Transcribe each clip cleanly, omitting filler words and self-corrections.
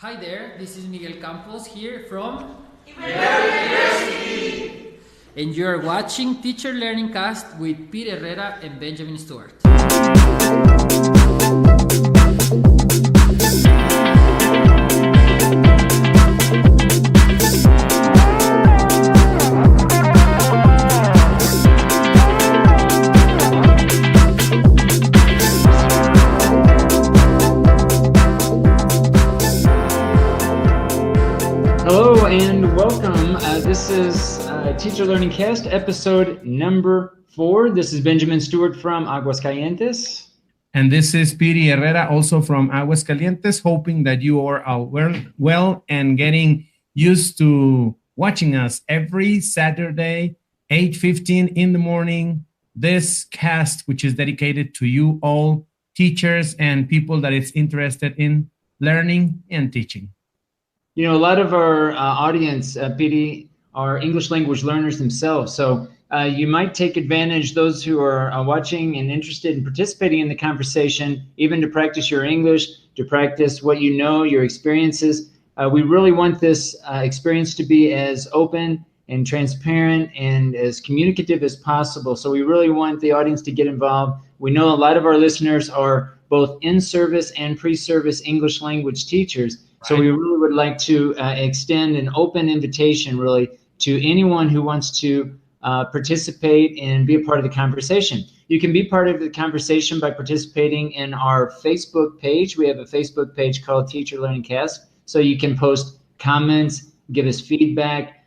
Hi there, this is Miguel Campos here from University. and you are watching Teacher Learning Cast with Piry Herrera and Benjamin Stewart. Hello and welcome. This is Teacher Learning Cast, episode number 4. This is Benjamin Stewart from Aguascalientes. And this is Piry Herrera, also from Aguascalientes, hoping that you are well and getting used to watching us every Saturday, 8:15 in the morning. This cast, which is dedicated to you all, teachers and people that is interested in learning and teaching. You know, a lot of our audience, PD, are English language learners themselves. So you might take advantage, those who are watching and interested in participating in the conversation, even to practice your English, to practice what you know, your experiences. We really want this experience to be as open and transparent and as communicative as possible. So we really want the audience to get involved. We know a lot of our listeners are both in-service and pre-service English language teachers. So we really would like to extend an open invitation really to anyone who wants to participate and be a part of the conversation. You can be part of the conversation by participating in our Facebook page. We have a Facebook page called Teacher Learning Cast. So you can post comments, give us feedback,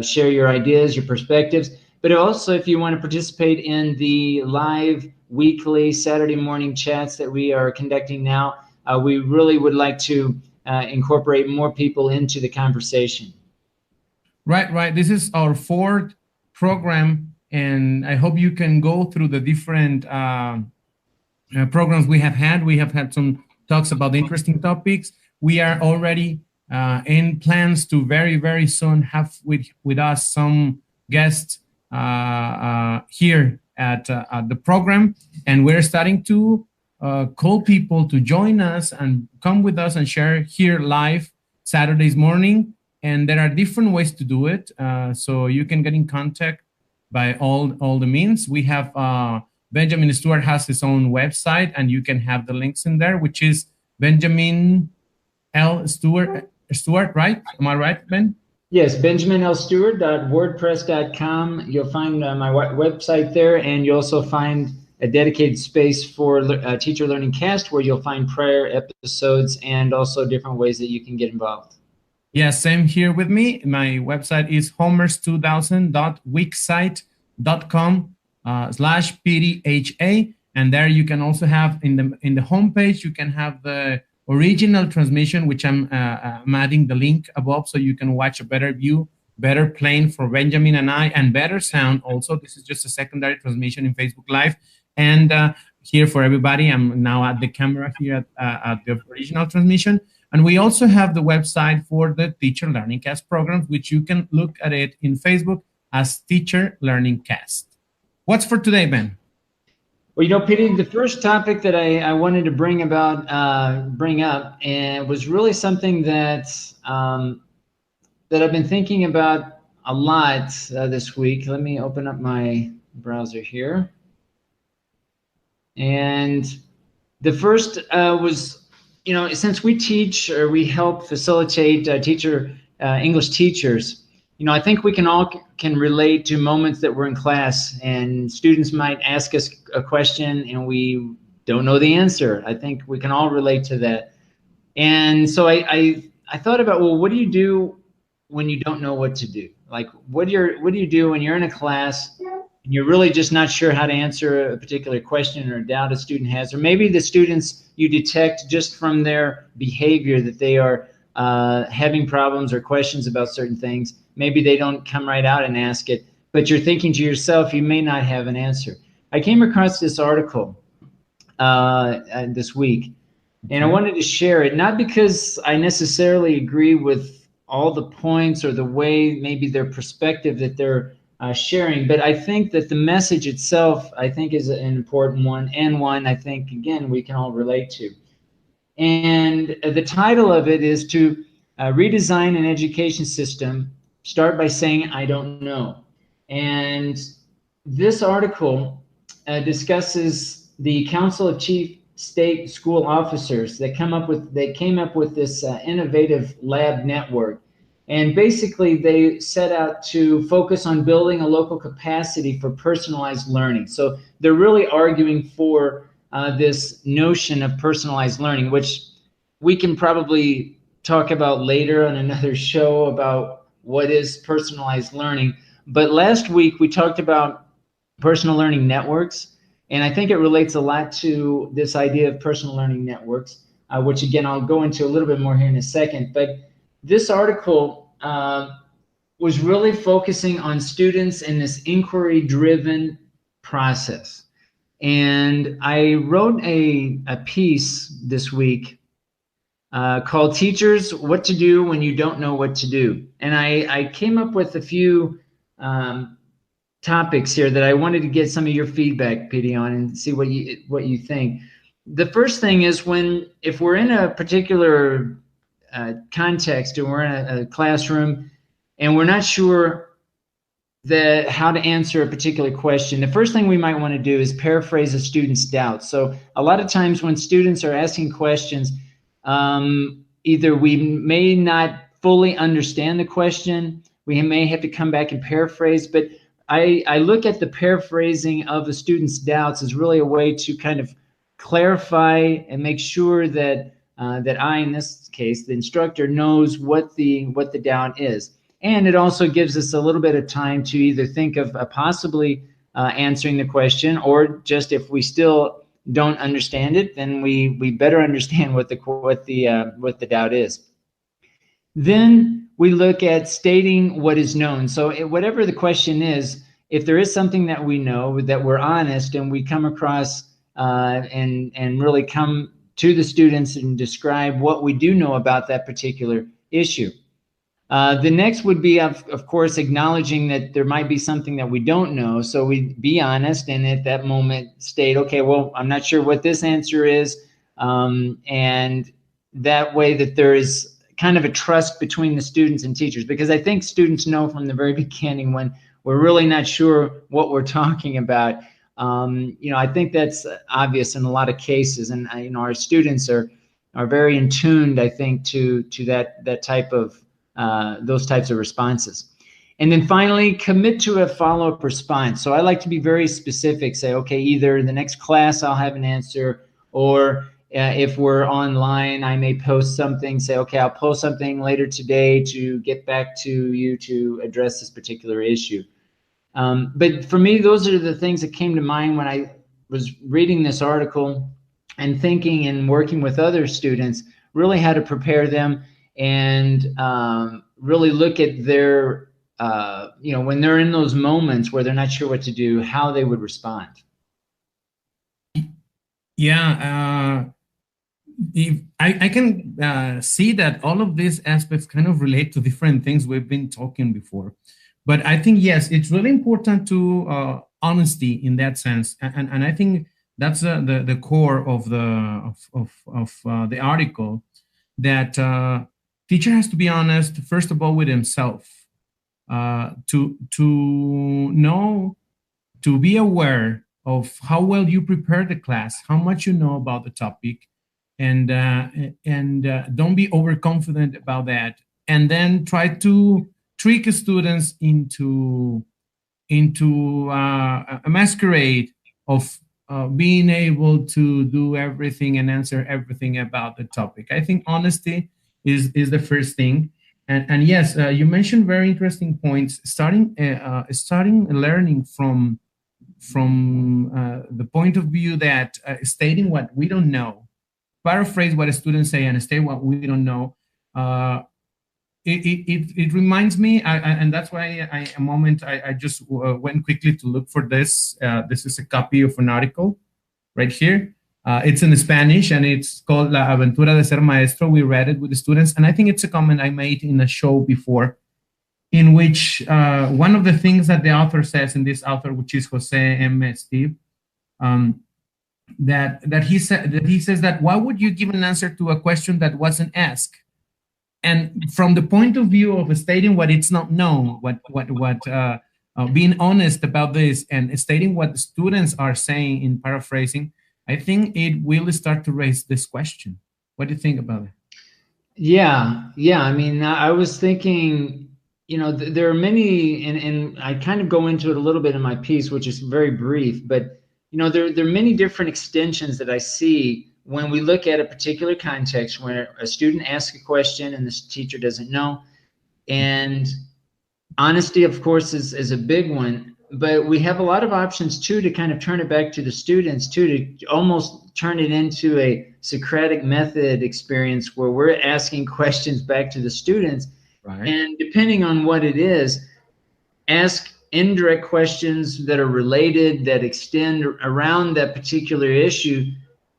share your ideas, your perspectives. But also if you want to participate in the live weekly Saturday morning chats that we are conducting now, we really would like to incorporate more people into the conversation. Right. This is our 4th program, and I hope you can go through the different programs we have had. We have had some talks about interesting topics. We are already in plans to very soon have with us some guests here at the program, and we're starting to call people to join us and come with us and share here live Saturdays morning. And there are different ways to do it. So you can get in contact by all the means. We have Benjamin Stewart has his own website, and you can have the links in there, which is Benjamin L. Stewart, right? Am I right, Ben? Yes, benjaminlstewart.wordpress.com. You'll find my website there, and you'll also find a dedicated space for Teacher Learning Cast, where you'll find prior episodes and also different ways that you can get involved. Yeah, same here with me. My website is homers2000.wixsite.com/PDHA. And there you can also have in the homepage, you can have the original transmission, which I'm adding the link above so you can watch a better view, better playing for Benjamin and I, and better sound also. This is just a secondary transmission in Facebook Live. And here for everybody, I'm now at the camera here at the original transmission. And we also have the website for the Teacher Learning Cast programs, which you can look at it in Facebook as Teacher Learning Cast. What's for today, Ben? Well, you know, Peter, the first topic that I wanted to bring up and was really something that that I've been thinking about a lot this week. Let me open up my browser here. And the first was, you know, since we teach or we help facilitate English teachers, you know, I think we can relate to moments that we're in class and students might ask us a question and we don't know the answer. I think we can all relate to that. And so I thought about, well, what do you do when you don't know what to do? Like, what do you do when you're in a class and you're really just not sure how to answer a particular question or doubt a student has, or maybe the students you detect just from their behavior that they are having problems or questions about certain things. Maybe they don't come right out and ask it, but you're thinking to yourself, you may not have an answer. I came across this article this week, and I wanted to share it, not because I necessarily agree with all the points or the way, maybe their perspective that they're sharing, but I think that the message itself, I think, is an important one, and one I think, again, we can all relate to. And the title of it is to redesign an education system. Start by saying, I don't know. And this article discusses the Council of Chief State School Officers that came up with this innovative lab network. And basically, they set out to focus on building a local capacity for personalized learning. So they're really arguing for this notion of personalized learning, which we can probably talk about later on another show about what is personalized learning. But last week, we talked about personal learning networks, and I think it relates a lot to this idea of personal learning networks, which again, I'll go into a little bit more here in a second. But this article was really focusing on students in this inquiry-driven process. And I wrote a piece this week called Teachers, What to Do When You Don't Know What to Do. And I came up with a few topics here that I wanted to get some of your feedback, Piry, on and see what you think. The first thing is if we're in a particular context and we're in a classroom and we're not sure how to answer a particular question, the first thing we might want to do is paraphrase a student's doubts. So a lot of times when students are asking questions, either we may not fully understand the question, we may have to come back and paraphrase, but I look at the paraphrasing of a student's doubts as really a way to kind of clarify and make sure that I, in this case, the instructor, knows what the doubt is. And it also gives us a little bit of time to either think of possibly answering the question, or just if we still don't understand it, then we better understand what the doubt is. Then we look at stating what is known. So whatever the question is, if there is something that we know, that we're honest and we come across and really come to the students and describe what we do know about that particular issue. The next would be, of course, acknowledging that there might be something that we don't know. So we be honest and at that moment state, okay, well, I'm not sure what this answer is. And that way that there is kind of a trust between the students and teachers, because I think students know from the very beginning when we're really not sure what we're talking about. I think that's obvious in a lot of cases, and our students are very in tuned, I think, to that type of those types of responses. And then finally, commit to a follow-up response. So I like to be very specific, say, okay, either in the next class I'll have an answer, or if we're online, I may post something, say, okay, I'll post something later today to get back to you to address this particular issue. But for me, those are the things that came to mind when I was reading this article and thinking and working with other students, really how to prepare them and really look at their, when they're in those moments where they're not sure what to do, how they would respond. Yeah, I can see that all of these aspects kind of relate to different things we've been talking before. But I think, yes, it's really important to honesty in that sense. And I think that's the core of the article, that teacher has to be honest, first of all, with himself, to know, to be aware of how well you prepare the class, how much you know about the topic, and don't be overconfident about that. And then try to trick students into a masquerade of being able to do everything and answer everything about the topic. I think honesty is the first thing. And yes, you mentioned very interesting points. Starting learning from the point of view that stating what we don't know, paraphrase what a student say and state what we don't know. It reminds me, and that's why I just went quickly to look for this. This is a copy of an article right here. It's in Spanish and it's called La Aventura de Ser Maestro. We read it with the students, and I think it's a comment I made in a show before, in which one of the things that the author says, in this author, which is Jose M. Steve, that he says that why would you give an answer to a question that wasn't asked? And from the point of view of stating what it's not known, being honest about this and stating what the students are saying in paraphrasing, I think it will start to raise this question. What do you think about it? Yeah, yeah. I mean, I was thinking, you know, there are many, and I kind of go into it a little bit in my piece, which is very brief, but you know, there are many different extensions that I see when we look at a particular context where a student asks a question and the teacher doesn't know. And honesty, of course, is a big one, but we have a lot of options too to kind of turn it back to the students too, to almost turn it into a Socratic method experience where we're asking questions back to the students. Right. And depending on what it is, ask indirect questions that are related, that extend around that particular issue,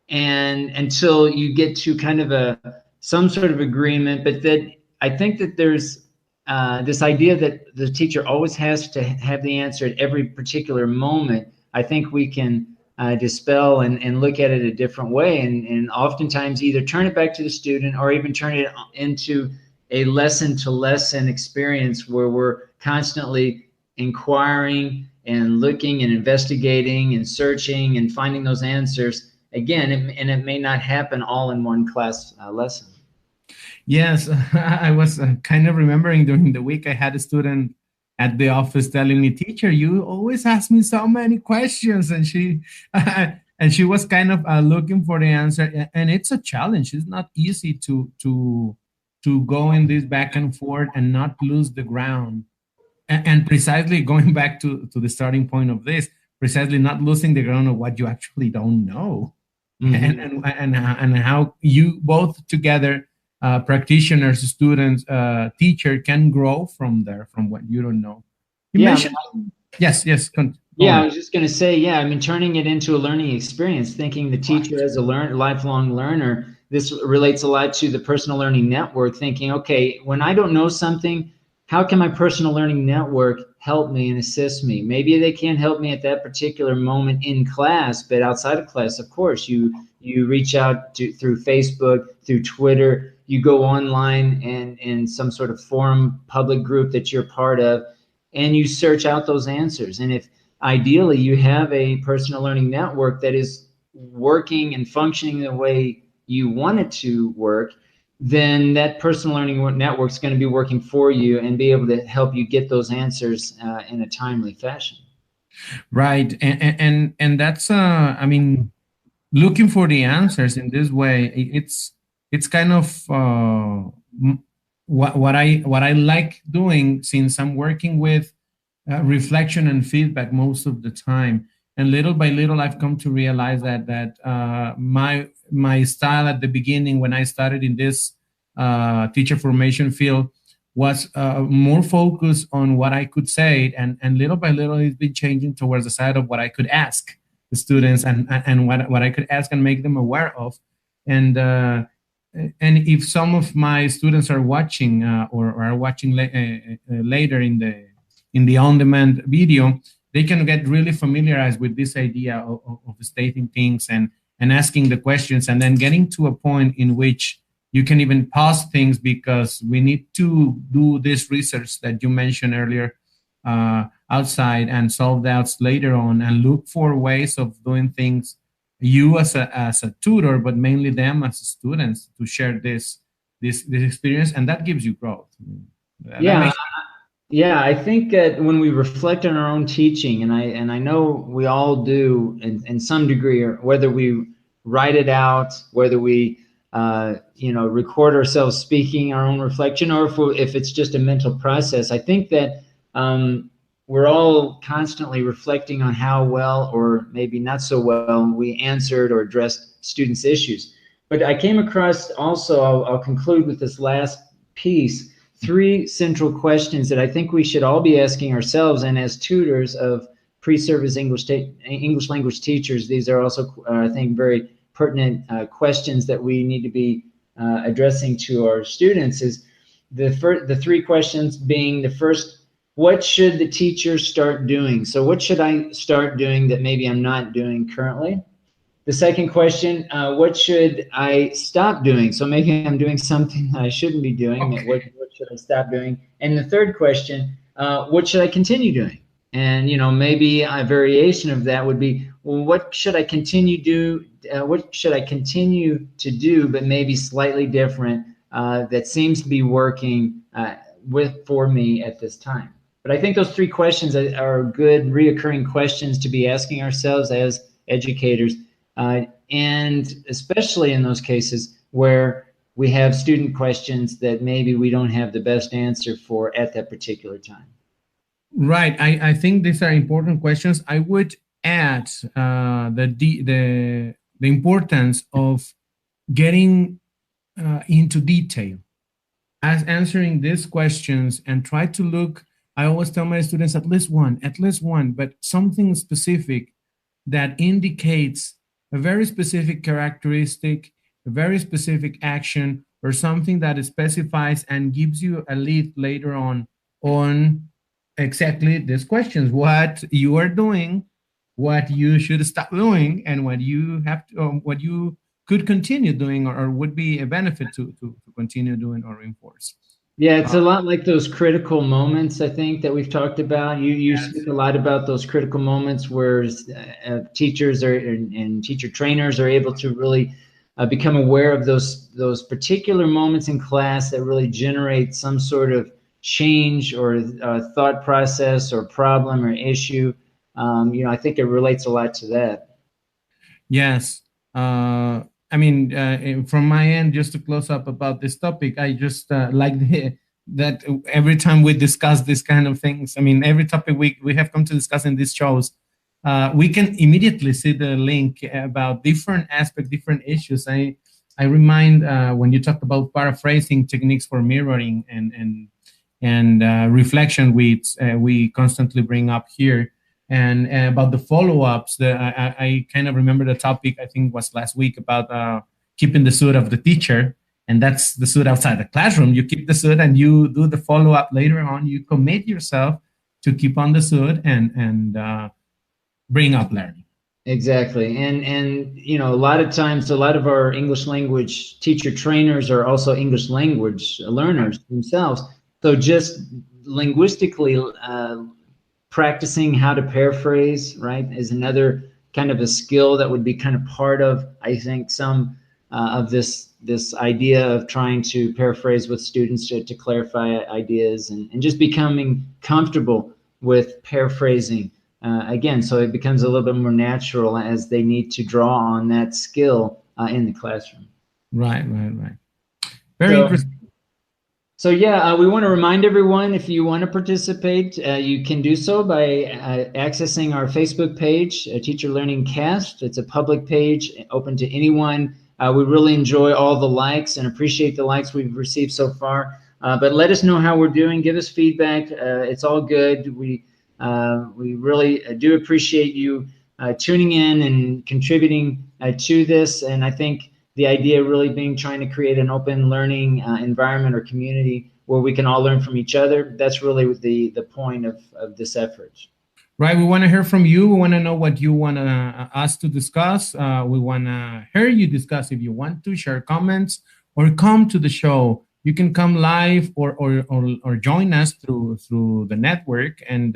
and until you get to kind of some sort of agreement. But that I think that there's this idea that the teacher always has to have the answer at every particular moment. I think we can dispel and look at it a different way, and oftentimes either turn it back to the student or even turn it into a lesson to lesson experience where we're constantly inquiring and looking and investigating and searching and finding those answers again. And it may not happen all in one class lesson. Yes, I was kind of remembering during the week I had a student at the office telling me, "Teacher, you always ask me so many questions," and she and she was kind of looking for the answer. And it's a challenge. It's not easy to go in this back and forth and not lose the ground. And precisely going back to the starting point of this, precisely not losing the ground of what you actually don't know, and how you both together, practitioners, students, teacher, can grow from there, from what you don't know. You mentioned, yes. Yeah, I was just going to say, yeah, I mean, turning it into a learning experience, thinking the teacher as a lifelong learner. This relates a lot to the personal learning network, thinking, okay, when I don't know something, how can my personal learning network help me and assist me? Maybe they can't help me at that particular moment in class, but outside of class, of course, you reach out through Facebook, through Twitter, you go online and in some sort of forum, public group that you're part of, and you search out those answers. And if ideally you have a personal learning network that is working and functioning the way you want it to work, then that personal learning network is going to be working for you and be able to help you get those answers in a timely fashion. Right, and that's I mean, looking for the answers in this way, it's kind of what I like doing, since I'm working with reflection and feedback most of the time. And little by little, I've come to realize that my style at the beginning, when I started in this teacher formation field, was more focused on what I could say, and little by little, it's been changing towards the side of what I could ask the students, and what I could ask and make them aware of. And if some of my students are watching or are watching later in the on-demand video, they can get really familiarized with this idea of stating things and asking the questions, and then getting to a point in which you can even pause things, because we need to do this research that you mentioned earlier outside, and solve doubts later on, and look for ways of doing things, you as a tutor, but mainly them as students, to share this experience, and that gives you growth. Yeah, I think that when we reflect on our own teaching, and I know we all do in some degree, or whether we write it out, whether we record ourselves speaking our own reflection, or if it's just a mental process, I think that we're all constantly reflecting on how well, or maybe not so well, we answered or addressed students' issues. But I came across also, I'll conclude with this last piece, 3 central questions that I think we should all be asking ourselves. And as tutors of pre-service English language teachers, these are also, I think, very pertinent questions that we need to be addressing to our students. Is the 3 questions being: the first, what should the teacher start doing? So what should I start doing that maybe I'm not doing currently? The second question, what should I stop doing? So maybe I'm doing something that I shouldn't be doing. Okay. What should I stop doing? And the third question, what should I continue doing? And maybe a variation of that would be, well, what should I continue to do, but maybe slightly different, that seems to be working for me at this time? But I think those three questions are good reoccurring questions to be asking ourselves as educators, and especially in those cases where we have student questions that maybe we don't have the best answer for at that particular time. Right. I think these are important questions. I would add the importance of getting into detail as answering these questions, and try to look. I always tell my students at least one, but something specific that indicates a very specific characteristic, a very specific action, or something that specifies and gives you a lead later on exactly these questions: what you are doing, what you should stop doing, and what you have to, what you could continue doing, or would be a benefit to continue doing or reinforce. Yeah, it's a lot like those critical moments, I think, that we've talked about. You Yes. speak a lot about those critical moments where teachers and teacher trainers are able to really become aware of those particular moments in class that really generate some sort of change or thought process or problem or issue. I think it relates a lot to that. Yes. I mean, from my end, just to close up about this topic, I just like that every time we discuss this kind of things, I mean, every topic we have come to discuss in these shows, we can immediately see the link about different aspects, different issues. I remind when you talk about paraphrasing techniques for mirroring and reflection, we constantly bring up here. And about the follow-ups, I kind of remember the topic, I think was last week, about keeping the suit of the teacher, and that's the suit outside the classroom. You keep the suit and you do the follow-up later on. You commit yourself to keep on the suit and bring up learning. Exactly. And a lot of times, a lot of our English language teacher trainers are also English language learners themselves. So just linguistically, practicing how to paraphrase, right, is another kind of a skill that would be kind of part of, I think, some of this idea of trying to paraphrase with students to clarify ideas and just becoming comfortable with paraphrasing. Again, so it becomes a little bit more natural as they need to draw on that skill in the classroom. Right. Very interesting. So yeah, we want to remind everyone, if you want to participate, you can do so by accessing our Facebook page, Teacher Learning Cast. It's a public page open to anyone. We really enjoy all the likes and appreciate the likes we've received so far. But let us know how we're doing. Give us feedback. It's all good. We really do appreciate you tuning in and contributing to this. And I think the idea really being trying to create an open learning environment or community where we can all learn from each other. That's really the point of this effort. Right. We want to hear from you. We want to know what you want us to discuss. We want to hear you discuss. If you want to share comments or come to the show, you can come live or join us through the network and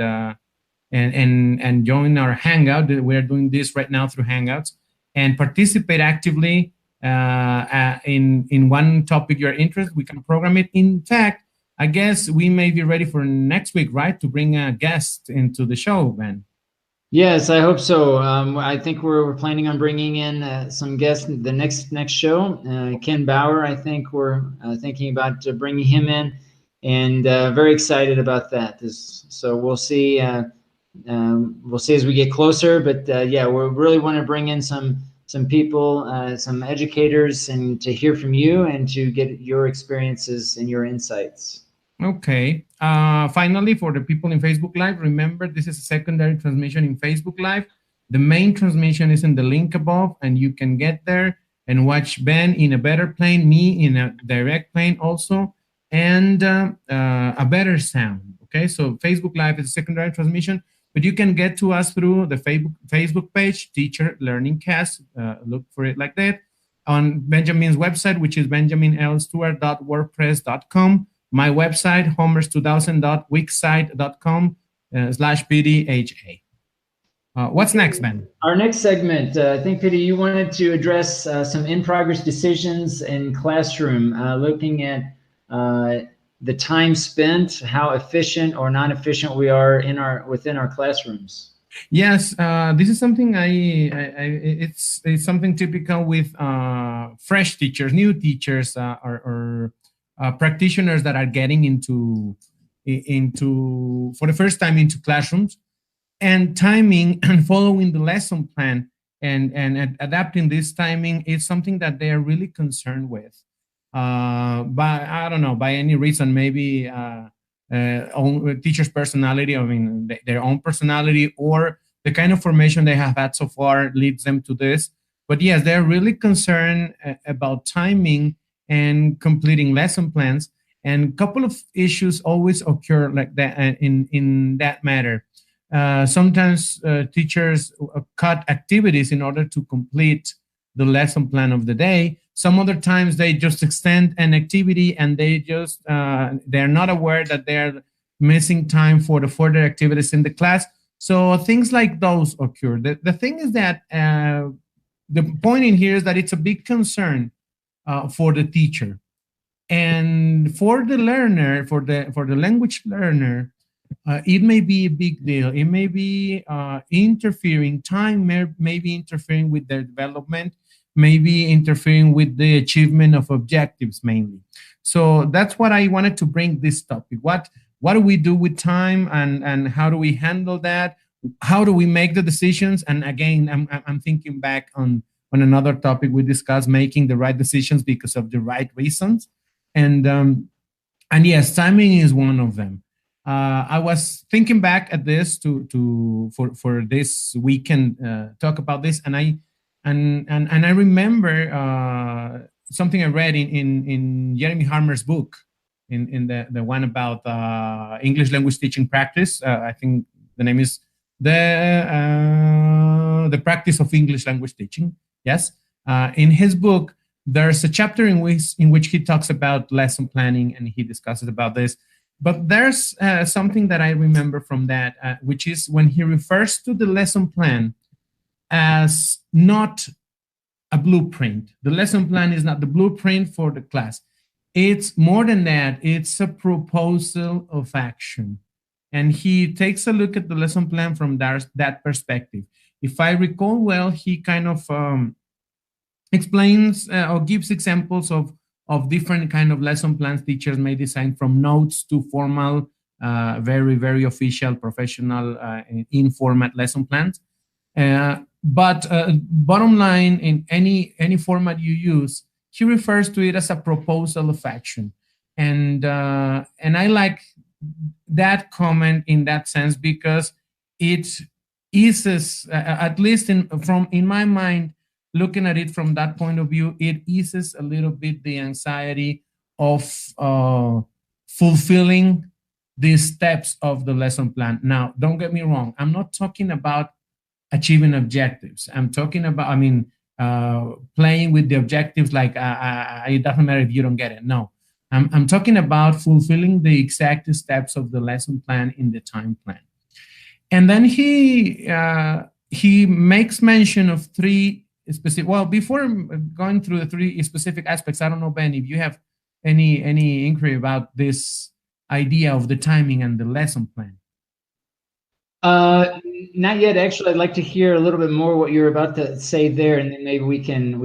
join our Hangout. We're doing this right now through Hangouts, and participate actively in one topic you're interested. We can program it. In fact, I guess we may be ready for next week, right? To bring a guest into the show, Ben. Yes, I hope so. I think we're planning on bringing in some guests the next show. Ken Bauer, I think we're thinking about bringing him in, and very excited about that. So we'll see. We'll see as we get closer. But yeah, we really want to bring in some people, some educators, and to hear from you and to get your experiences and your insights. Okay. Finally, for the people in Facebook Live, remember this is a secondary transmission in Facebook Live. The main transmission is in the link above, and you can get there and watch Ben in a better plane, me in a direct plane also, and a better sound. Okay, so Facebook Live is a secondary transmission, but you can get to us through the Facebook page, Teacher Learning Cast. Look for it like that. On Benjamin's website, which is benjaminlstewart.wordpress.com. My website, homers2000.wixsite.com/PDHA. What's next, Ben? Our next segment, I think, Piry, you wanted to address some in-progress decisions in classroom, looking at the time spent, how efficient or non-efficient we are within our classrooms. Yes, this is something it's something typical with fresh teachers, new teachers, or practitioners that are getting into for the first time into classrooms, and timing and following the lesson plan and adapting this timing is something that they are really concerned with. I don't know, by any reason, maybe own teacher's personality, I mean, their own personality, or the kind of formation they have had so far leads them to this. But yes, they're really concerned about timing and completing lesson plans. And a couple of issues always occur like that in that matter. Sometimes teachers cut activities in order to complete the lesson plan of the day. Some other times they just extend an activity and they just, they're not aware that they're missing time for the further activities in the class. So things like those occur. The thing is that the point in here is that it's a big concern for the teacher. And for the learner, for the language learner, it may be a big deal. It may be interfering, time may be interfering with their development, maybe interfering with the achievement of objectives mainly. So that's what I wanted to bring this topic. What do we do with time, and how do we handle that? How do we make the decisions? And again, I'm thinking back on another topic we discussed, making the right decisions because of the right reasons. And yes, timing is one of them. I was thinking back at this for this weekend talk about this, and I remember something I read in Jeremy Harmer's book, in the one about English language teaching practice. I think the name is the Practice of English Language Teaching. Yes, in his book, there's a chapter in which he talks about lesson planning, and he discusses about this. But there's something that I remember from that, which is when he refers to the lesson plan as not a blueprint. The lesson plan is not the blueprint for the class. It's more than that. It's a proposal of action. And he takes a look at the lesson plan from that perspective. If I recall well, he kind of explains or gives examples of different kind of lesson plans teachers may design, from notes to formal, very, very official, professional, in-format lesson plans. But bottom line, in any format you use, he refers to it as a proposal of action. And I like that comment in that sense, because it eases, at least in my mind, looking at it from that point of view, it eases a little bit the anxiety of fulfilling these steps of the lesson plan. Now, don't get me wrong. I'm not talking about achieving objectives. I'm talking about, playing with the objectives like it doesn't matter if you don't get it. No, I'm talking about fulfilling the exact steps of the lesson plan in the time plan. And then he makes mention of three specific, well, before going through the three specific aspects, I don't know, Ben, if you have any inquiry about this idea of the timing and the lesson plan. Not yet. Actually, I'd like to hear a little bit more what you're about to say there, and then maybe we can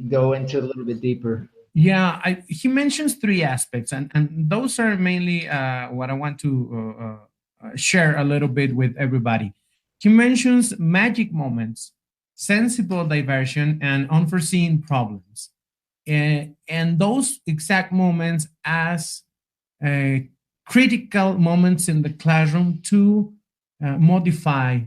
go into it a little bit deeper. Yeah, he mentions three aspects, and those are mainly what I want to share a little bit with everybody. He mentions magic moments, sensible diversion, and unforeseen problems. And those exact moments as critical moments in the classroom to modify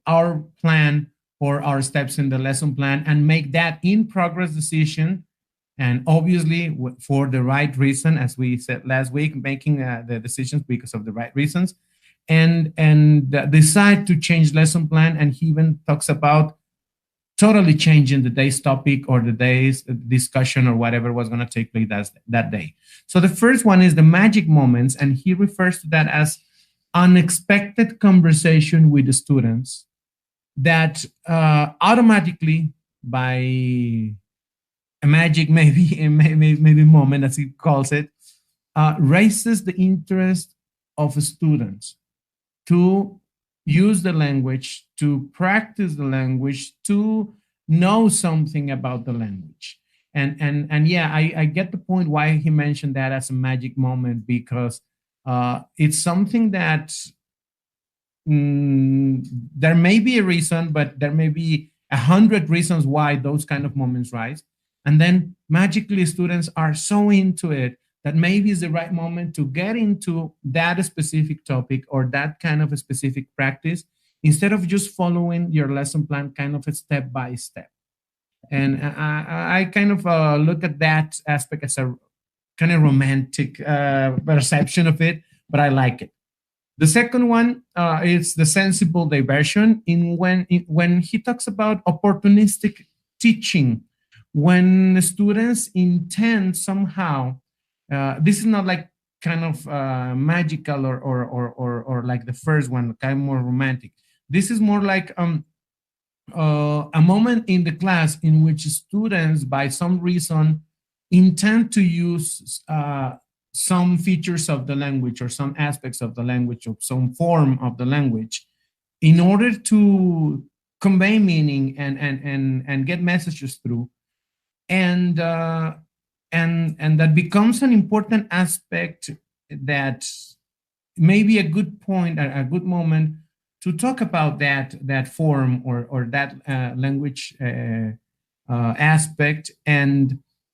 our plan or our steps in the lesson plan and make that in progress decision. And obviously for the right reason, as we said last week, making the decisions because of the right reasons. and decide to change lesson plan. And he even talks about totally changing the day's topic or the day's discussion or whatever was going to take place that day. So the first one is the magic moments, and he refers to that as unexpected conversation with the students that automatically, by a magic maybe moment, as he calls it, raises the interest of students to use the language, to practice the language, to know something about the language. And yeah, I get the point why he mentioned that as a magic moment, because it's something that there may be a reason, but there may be 100 reasons why those kind of moments rise. And then magically students are so into it that maybe it's the right moment to get into that specific topic or that kind of a specific practice, instead of just following your lesson plan kind of a step by step. And I kind of look at that aspect as a kind of romantic perception of it, but I like it. The second one is the sensible diversion, when he talks about opportunistic teaching, when students intend somehow, this is not like kind of magical or like the first one, kind of more romantic. This is more like a moment in the class in which students, by some reason, intend to use some features of the language or some aspects of the language or some form of the language in order to convey meaning and get messages through. And that becomes an important aspect that may be a good point, a good moment to talk about that form or that language aspect,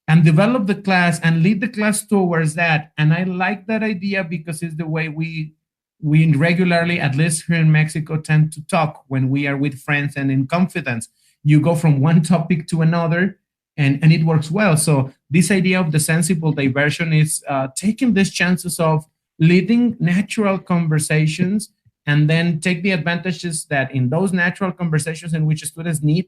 and develop the class and lead the class towards that. And I like that idea because it's the way we regularly, at least here in Mexico, tend to talk when we are with friends and in confidence. You go from one topic to another, and it works well. So this idea of the sensible diversion is taking these chances of leading natural conversations, and then take the advantages that in those natural conversations in which students feel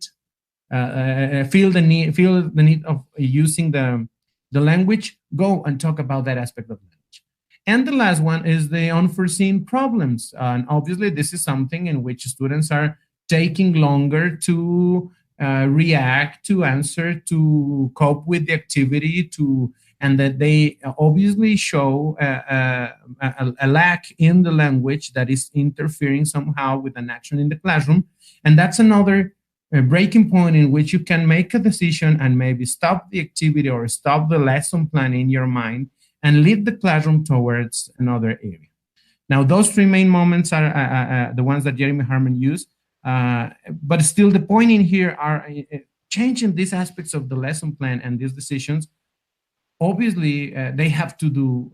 the need of using the language, go and talk about that aspect of language. And the last one is the unforeseen problems. And obviously this is something in which students are taking longer to react, to answer, to cope with the activity, and that they obviously show a lack in the language that is interfering somehow with an action in the classroom. And that's another breaking point in which you can make a decision and maybe stop the activity or stop the lesson plan in your mind and lead the classroom towards another area. Now, those three main moments are the ones that Jeremy Harmon used. But still, the point in here are changing these aspects of the lesson plan and these decisions. Obviously, they have to do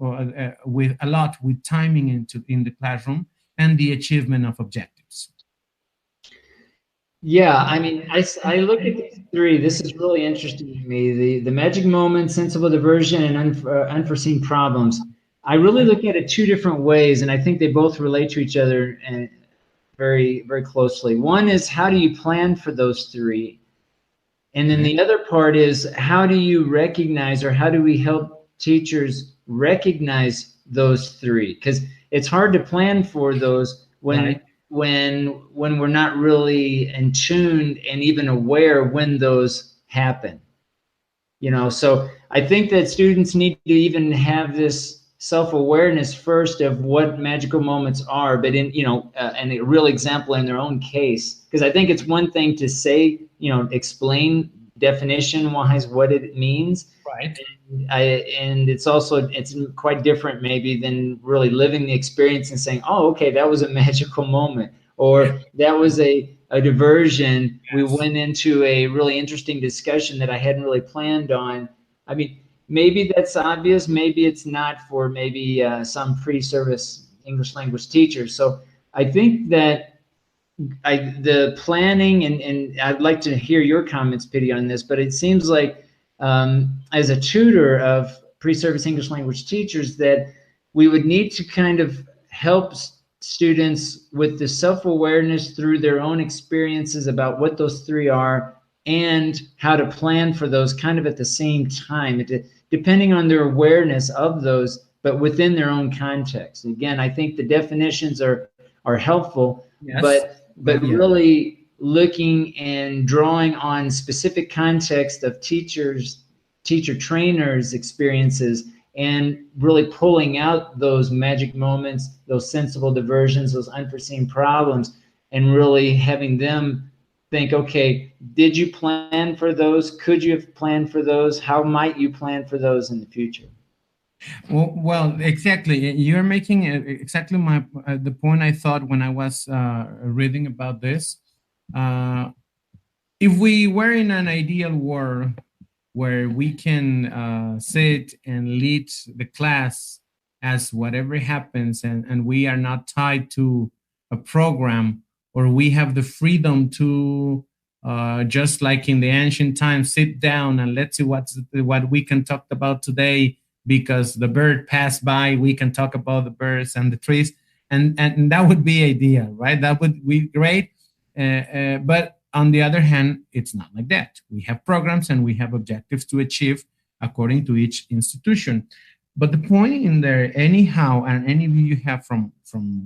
with a lot with timing in the classroom and the achievement of objectives. Yeah, I mean, I look at these three. This is really interesting to me. The magic moment, sensible diversion, and unforeseen problems. I really look at it two different ways, and I think they both relate to each other and very, very closely. One is, how do you plan for those three? And then the other part is, how do you recognize, or how do we help teachers recognize those three? Because it's hard to plan for those when we're not really in tune and even aware when those happen. You know, so I think that students need to even have this self-awareness first of what magical moments are, but in, and a real example in their own case. Because I think it's one thing to say, explain definition-wise what it means. Right. And it's quite different maybe than really living the experience and saying, oh, okay, that was a magical moment, or that was a diversion. Yes. We went into a really interesting discussion that I hadn't really planned on. I mean, maybe that's obvious, maybe it's not for maybe some pre-service English language teachers. So I think that the planning, and I'd like to hear your comments, Piry, on this, but it seems like as a tutor of pre-service English language teachers that we would need to kind of help students with the self-awareness through their own experiences about what those three are and how to plan for those kind of at the same time, depending on their awareness of those, but within their own context. Again, I think the definitions are helpful, Yes. but Yeah. really looking and drawing on specific context of teacher trainers experiences, and really pulling out those magic moments, those sensible diversions, those unforeseen problems, and really having them think, okay, did you plan for those? Could you have planned for those? How might you plan for those in the future? Well, exactly. You're making exactly the point I thought when I was reading about this. If we were in an ideal world where we can sit and lead the class as whatever happens, and we are not tied to a program, or we have the freedom to just like in the ancient times, sit down and let's see what we can talk about today, because the bird passed by, we can talk about the birds and the trees, and that would be ideal, right? That would be great. But on the other hand, it's not like that. We have programs and we have objectives to achieve according to each institution. But the point in there, anyhow, and any view you have from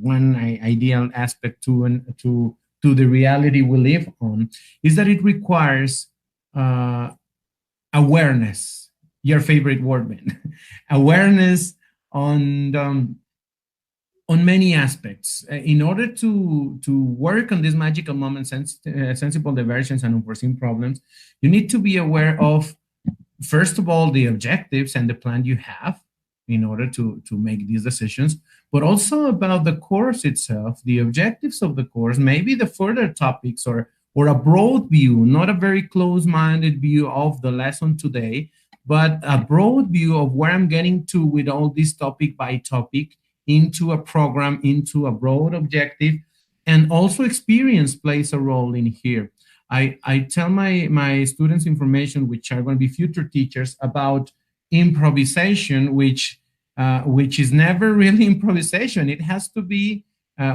one ideal aspect to the reality we live on, is that it requires awareness. Your favorite word, man. Awareness on many aspects. In order to work on these magical moments, sensible diversions, and unforeseen problems, you need to be aware of, first of all, the objectives and the plan you have in order to make these decisions, but also about the course itself, the objectives of the course, maybe the further topics, or a broad view, not a very close-minded view of the lesson today, but a broad view of where I'm getting to with all this topic by topic, into a program, into a broad objective. And also experience plays a role in here. I tell my students information, which are going to be future teachers, about improvisation, which is never really improvisation. It has to be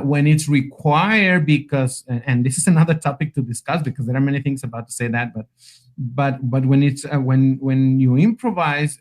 when it's required, because, and this is another topic to discuss, because there are many things about to say that, but when it's when you improvise,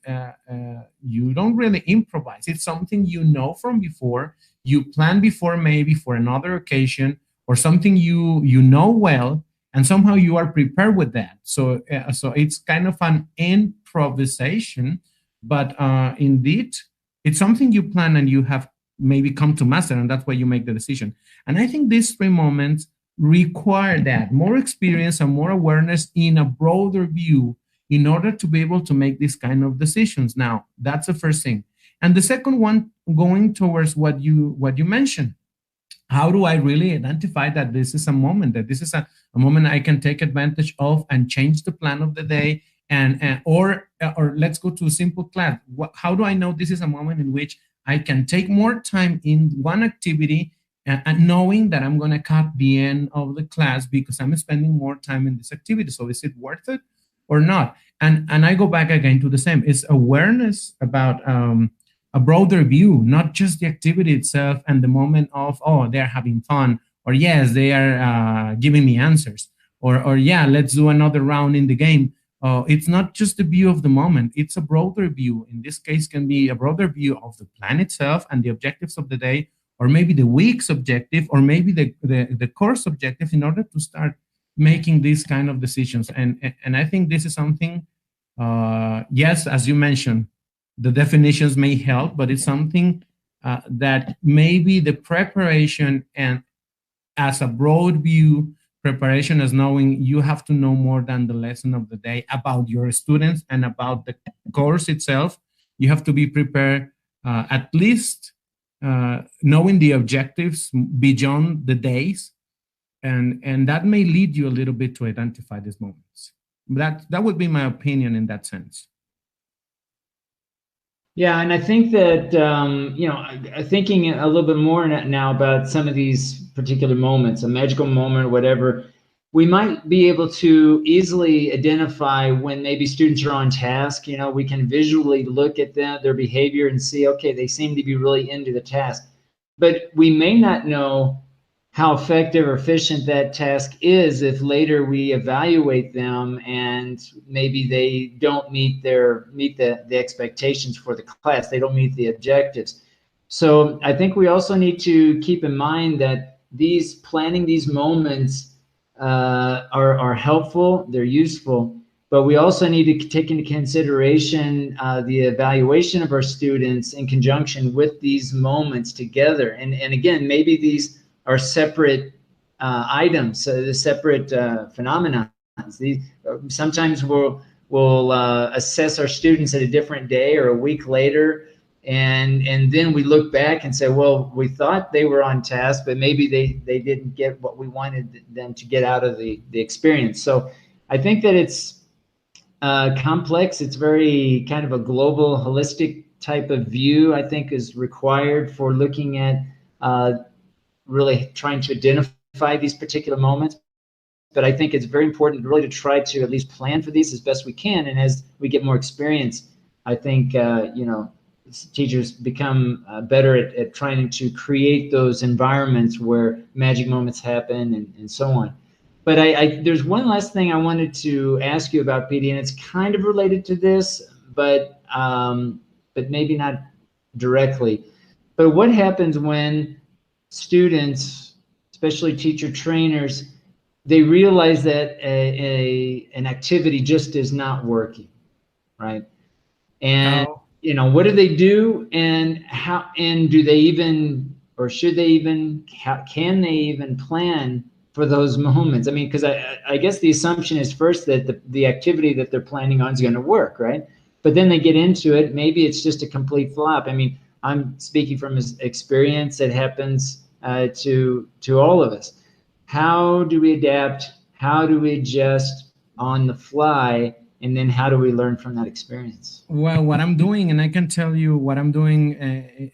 you don't really improvise. It's something you know from before, you plan before, maybe for another occasion, or something you know well, and somehow you are prepared with that. So it's kind of an improvisation, but indeed, it's something you plan and you have maybe come to master, and that's why you make the decision. And I think these three moments require that, more experience and more awareness in a broader view, in order to be able to make these kind of decisions. Now, that's the first thing. And the second one, going towards what you mentioned, how do I really identify that this is a moment, that this is a moment I can take advantage of and change the plan of the day? Or let's go to a simple class. How do I know this is a moment in which I can take more time in one activity, and knowing that I'm going to cut the end of the class because I'm spending more time in this activity? So is it worth it or not? And I go back again to the same. It's awareness about a broader view, not just the activity itself and the moment of, oh, they're having fun, or yes, they are giving me answers, or yeah, let's do another round in the game. It's not just the view of the moment, it's a broader view. In this case, can be a broader view of the plan itself and the objectives of the day, or maybe the week's objective, or maybe the course objective, in order to start making these kind of decisions. And I think this is something, yes, as you mentioned, the definitions may help, but it's something that maybe the preparation, and as a broad view, preparation as knowing you have to know more than the lesson of the day about your students and about the course itself. You have to be prepared, at least knowing the objectives beyond the days, and that may lead you a little bit to identify these moments. That would be my opinion in that sense. Yeah, and I think that, thinking a little bit more now about some of these particular moments, a magical moment or whatever, we might be able to easily identify when maybe students are on task. We can visually look at their behavior and see, okay, they seem to be really into the task. but we may not know how effective or efficient that task is if later we evaluate them and maybe they don't meet the expectations for the class. They don't meet the objectives. So I think we also need to keep in mind that planning these moments are helpful, they're useful, but we also need to take into consideration the evaluation of our students in conjunction with these moments together. And again, maybe these are separate items, the separate phenomena. Sometimes we'll assess our students at a different day or a week later, and then we look back and say, well, we thought they were on task, but maybe they didn't get what we wanted them to get out of the experience. So I think that it's complex. It's very kind of a global, holistic type of view, I think, is required for looking at really trying to identify these particular moments. But I think it's very important really to try to at least plan for these as best we can. And as we get more experience, I think, teachers become better at trying to create those environments where magic moments happen and so on. But there's one last thing I wanted to ask you about, PD, and it's kind of related to this, but maybe not directly. But what happens when students, especially teacher trainers, they realize that an activity just is not working, right? And what do they do, and how, and do they even, or should they even, can they even plan for those moments? I mean, because I guess the assumption is first that the activity that they're planning on is going to work, right? But then they get into it, maybe it's just a complete flop. I mean, I'm speaking from experience. It happens to all of us. How do we adapt? How do we adjust on the fly? And then how do we learn from that experience? Well, what I'm doing, and I can tell you what I'm doing,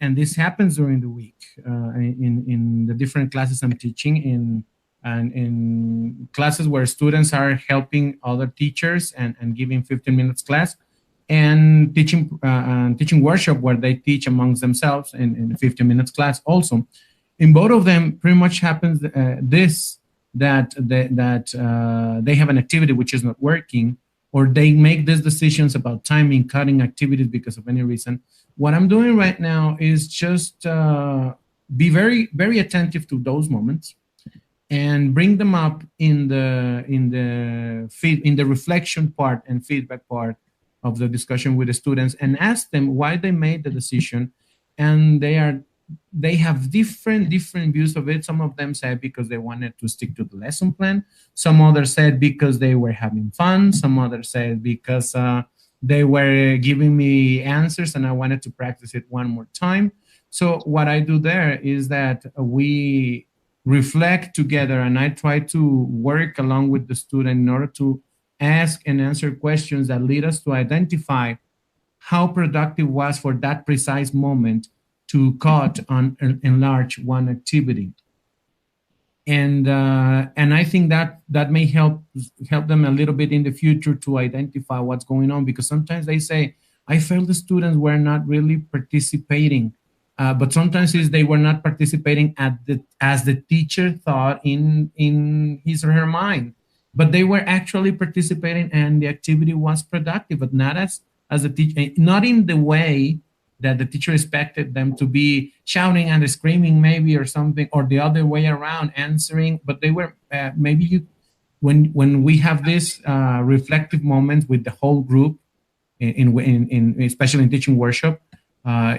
and this happens during the week in the different classes I'm teaching in classes where students are helping other teachers and giving 15 minutes class, and teaching workshop where they teach amongst themselves in 15 minutes class also. In both of them, pretty much happens that they have an activity which is not working, or they make these decisions about timing, cutting activities because of any reason. What I'm doing right now is just be very, very attentive to those moments and bring them up in the reflection part and feedback part of the discussion with the students, and ask them why they made the decision. And they have different views of it. Some of them said because they wanted to stick to the lesson plan. Some others said because they were having fun. Some others said because they were giving me answers and I wanted to practice it one more time. So what I do there is that we reflect together, and I try to work along with the student in order to ask and answer questions that lead us to identify how productive was for that precise moment to cut on enlarge one activity. And I think that may help them a little bit in the future to identify what's going on, because sometimes they say, I felt the students were not really participating, but sometimes they were not participating as the teacher thought in his or her mind, but they were actually participating and the activity was productive, but not as a teacher, not in the way that the teacher expected them to be shouting and screaming maybe, or something, or the other way around answering, but they were when we have this reflective moments with the whole group, in especially in teaching workshop,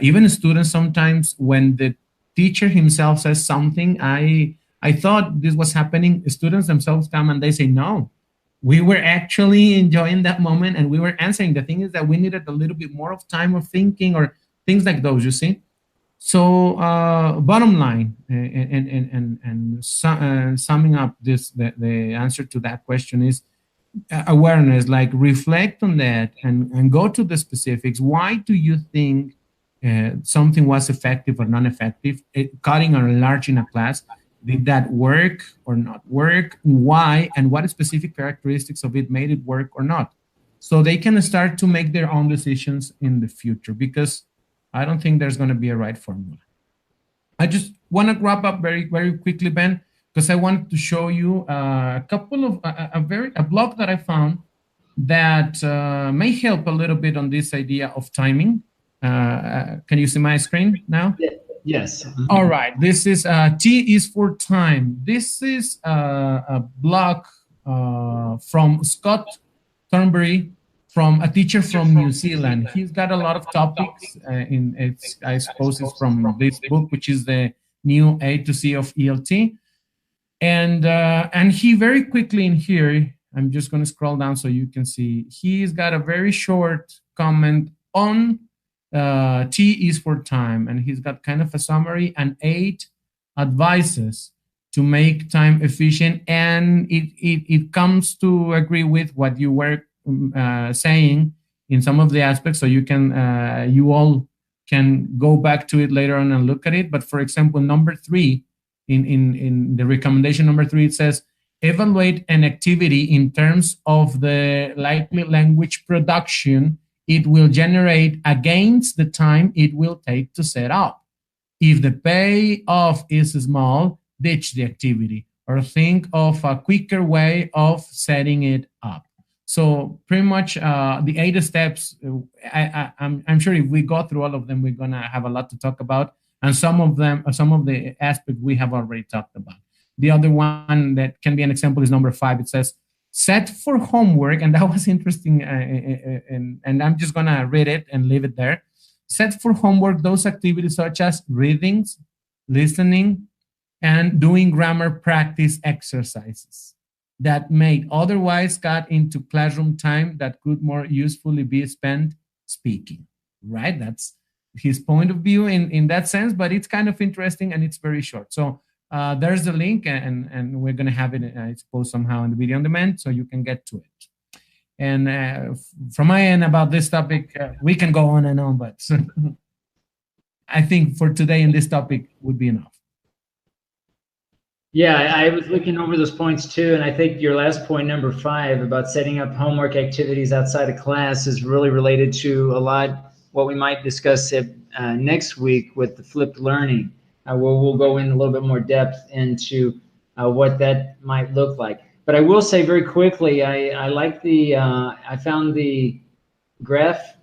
even students sometimes, when the teacher himself says something, I thought this was happening, students themselves come and they say, no, we were actually enjoying that moment and we were answering. The thing is that we needed a little bit more of time of thinking, or things like those, you see. So bottom line, and summing up the answer to that question is awareness, like reflect on that and go to the specifics. Why do you think something was effective or non-effective? Cutting or enlarging a class, did that work or not work? Why, and what specific characteristics of it made it work or not? So they can start to make their own decisions in the future, because I don't think there's going to be a right formula. I just want to wrap up very, very quickly, Ben, because I wanted to show you a couple of a blog that I found that may help a little bit on this idea of timing. Can you see my screen now? Yes. All right. This is T is for time. This is a blog from Scott Thornbury, from a teacher from New Zealand. He's got a lot of topics in it's, I suppose it's from this book, which is the new A to C of ELT. And he very quickly in here, I'm just going to scroll down so you can see, he's got a very short comment on T is for time, and he's got kind of a summary and 8 advices to make time efficient, and it comes to agree with what you were saying in some of the aspects, so you can you all can go back to it later on and look at it. But for example, number 3, in the recommendation number 3, it says evaluate an activity in terms of the likely language production it will generate against the time it will take to set up. If the payoff is small, ditch the activity or think of a quicker way of setting it up. So pretty much the 8 steps, I'm sure if we go through all of them, we're gonna have a lot to talk about. And some of them, some of the aspects we have already talked about. The other one that can be an example is number 5. It says, set for homework, and that was interesting, and I'm just gonna read it and leave it there. Set for homework those activities such as readings, listening, and doing grammar practice exercises that may otherwise cut into classroom time that could more usefully be spent speaking, right? That's his point of view in that sense, but it's kind of interesting and it's very short. So there's the link, and we're going to have it, I suppose, somehow in the video on demand, so you can get to it. And from my end about this topic, we can go on and on, but I think for today in this topic would be enough. Yeah, I was looking over those points too, and I think your last point, number 5, about setting up homework activities outside of class is really related to a lot what we might discuss next week with the flipped learning, where we'll go in a little bit more depth into what that might look like. But I will say very quickly, I like the, I found the graph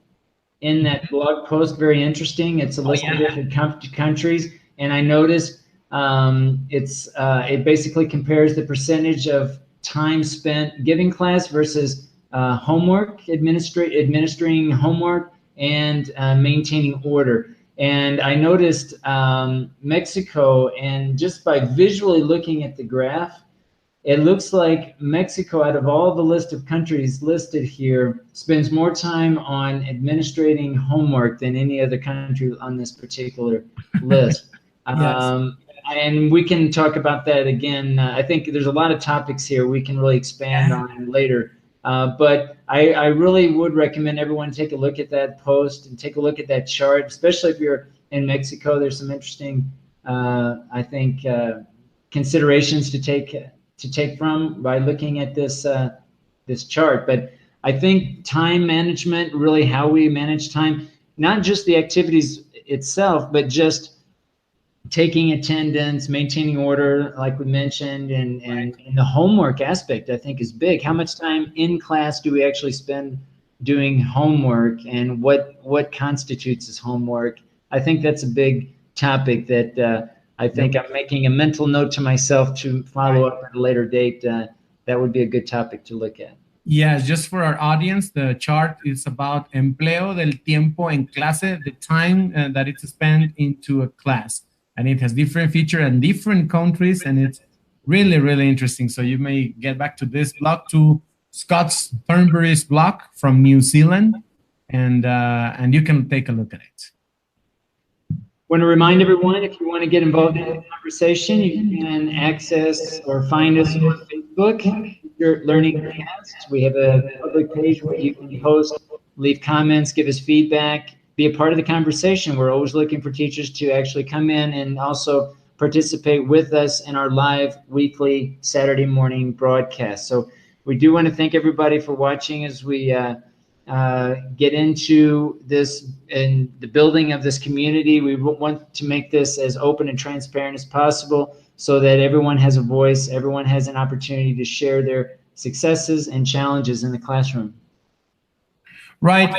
in that blog post very interesting. It's a list of different countries, and I noticed it basically compares the percentage of time spent giving class versus homework, administering homework, and maintaining order. And I noticed Mexico, and just by visually looking at the graph, it looks like Mexico, out of all the list of countries listed here, spends more time on administrating homework than any other country on this particular list. Yes. And we can talk about that again. I think there's a lot of topics here we can really expand on later. But I really would recommend everyone take a look at that post and take a look at that chart, especially if you're in Mexico. There's some interesting, I think, considerations to take from by looking at this this chart. But I think time management, really how we manage time, not just the activities itself, but just taking attendance, maintaining order, like we mentioned, and the homework aspect, I think, is big. How much time in class do we actually spend doing homework, and what constitutes as homework? I think that's a big topic that I think I'm making a mental note to myself to follow up at a later date. That would be a good topic to look at. Yeah, just for our audience, the chart is about empleo del tiempo en clase, the time that it's spent into a class. And it has different features and different countries, and it's really, really interesting. So you may get back to this blog, to Scott Thornbury's blog from New Zealand, and you can take a look at it. Want to remind everyone, if you want to get involved in the conversation, you can access or find us on Facebook, Your Learning Cast. We have a public page where you can post, leave comments, give us feedback, be a part of the conversation. We're always looking for teachers to actually come in and also participate with us in our live weekly Saturday morning broadcast. So we do want to thank everybody for watching as we get into this and the building of this community. We want to make this as open and transparent as possible so that everyone has a voice, everyone has an opportunity to share their successes and challenges in the classroom. Right.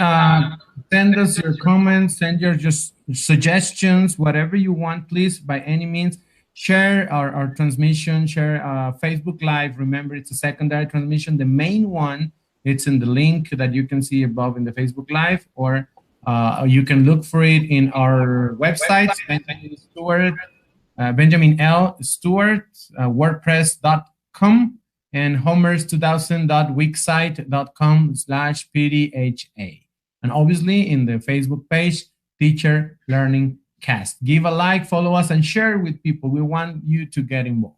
Send us your comments, send your just suggestions, whatever you want, please, by any means. Share our transmission, share Facebook Live. Remember, it's a secondary transmission. The main one, it's in the link that you can see above in the Facebook Live, or you can look for it in our website, Benjamin L. Stewart, WordPress.com, and homers2000.wixsite.com/PDHA. And obviously in the Facebook page, Teacher Learning Cast. Give a like, follow us, and share with people. We want you to get involved.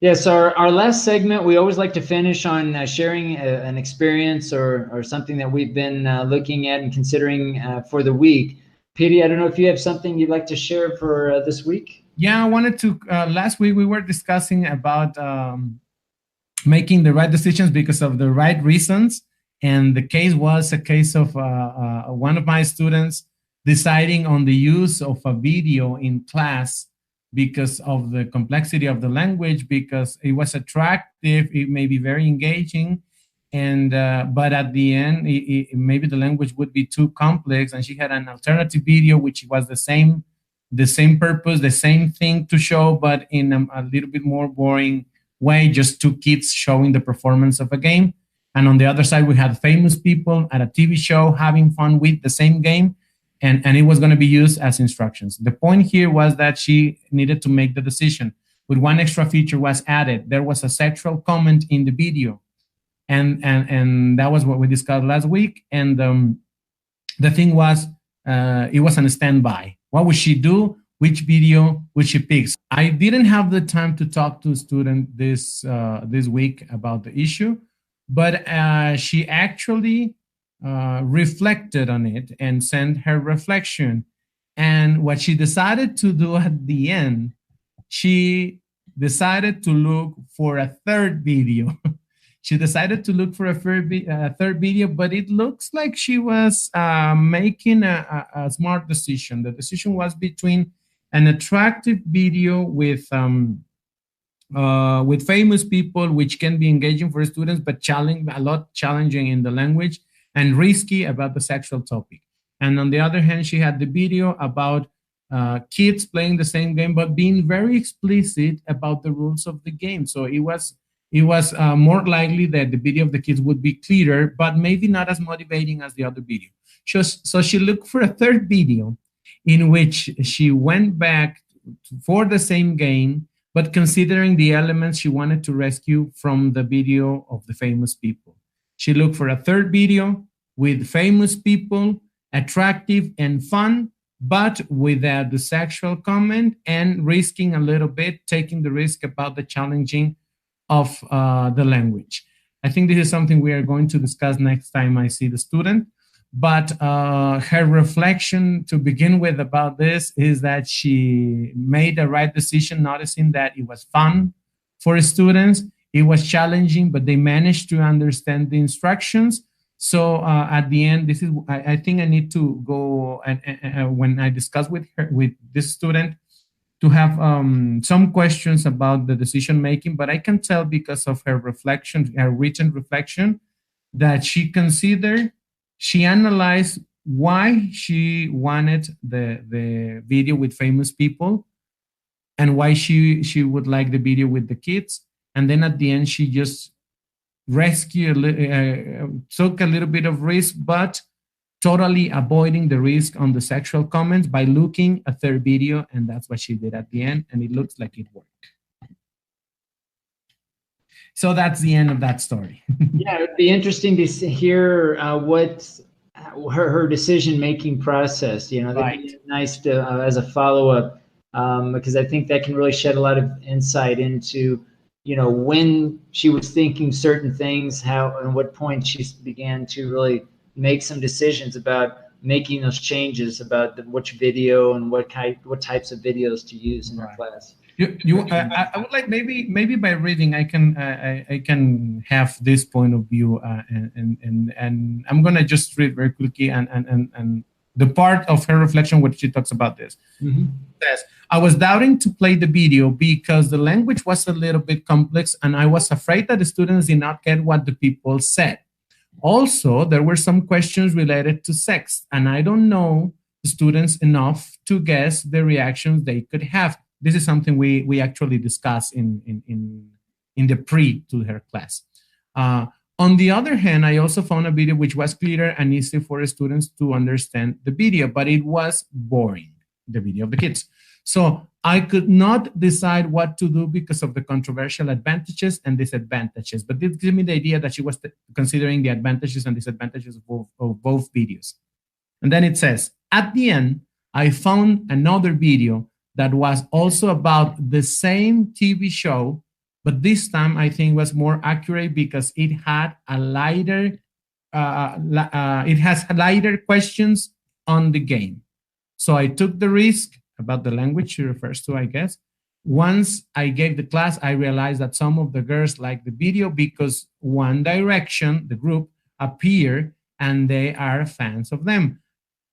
Yes, our last segment, we always like to finish on sharing an experience or something that we've been looking at and considering for the week. Piry, I don't know if you have something you'd like to share for this week? Yeah, I wanted to, last week we were discussing about making the right decisions because of the right reasons. And the case was a case of one of my students deciding on the use of a video in class because of the complexity of the language, because it was attractive, it may be very engaging, and but at the end, maybe the language would be too complex, and she had an alternative video which was the same purpose, the same thing to show, but in a little bit more boring way, just two kids showing the performance of a game. And on the other side, we had famous people at a TV show having fun with the same game, and it was going to be used as instructions. The point here was that she needed to make the decision. With one extra feature was added. There was a sexual comment in the video, and that was what we discussed last week. And the thing was, it was on a standby. What would she do? Which video would she pick? I didn't have the time to talk to a student this week about the issue, but she actually reflected on it and sent her reflection. And what she decided to do at the end, she decided to look for a third video. She decided to look for a third video, but it looks like she was making a smart decision. The decision was between an attractive video with famous people, which can be engaging for students, but challenging in the language, and risky about the sexual topic. And on the other hand, she had the video about kids playing the same game, but being very explicit about the rules of the game. So it was more likely that the video of the kids would be clearer, but maybe not as motivating as the other video. So she looked for a third video in which she went back for the same game, but considering the elements she wanted to rescue from the video of the famous people. She looked for a third video with famous people, attractive and fun, but without the sexual comment, and risking a little bit, taking the risk about the challenging of the language. I think this is something we are going to discuss next time I see the student. But her reflection to begin with about this is that she made the right decision, noticing that it was fun for students. It was challenging, but they managed to understand the instructions. So at the end, this is, I think I need to go and when I discuss with this student, to have some questions about the decision making, but I can tell because of her reflection, her written reflection, that she analyzed why she wanted the video with famous people and why she would like the video with the kids. And then at the end, she just took a little bit of risk, but totally avoiding the risk on the sexual comments by looking a third video. And that's what she did at the end. And it looks like it worked. So that's the end of that story. Yeah, it would be interesting to hear what her decision-making process, you know, that'd be nice to, as a follow-up, because I think that can really shed a lot of insight into, you know, when she was thinking certain things, how and what point she began to really make some decisions about making those changes about which video and what types of videos to use in her class. I would like maybe by reading I can have this point of view, and I'm gonna just read very quickly and the part of her reflection where she talks about this. Says, I was doubting to play the video because the language was a little bit complex and I was afraid that the students did not get what the people said. Also, there were some questions related to sex, and I don't know the students enough to guess the reactions they could have. This is something we actually discussed in the pre to her class. On the other hand, I also found a video which was clearer and easy for students to understand the video, but it was boring, the video of the kids. So I could not decide what to do because of the controversial advantages and disadvantages. But this gives me the idea that she was considering the advantages and disadvantages of both videos. And then it says, at the end, I found another video that was also about the same TV show, but this time I think was more accurate because it had a lighter, it has lighter questions on the game. So I took the risk about the language she refers to, I guess. Once I gave the class, I realized that some of the girls liked the video because One Direction, the group, appeared and they are fans of them.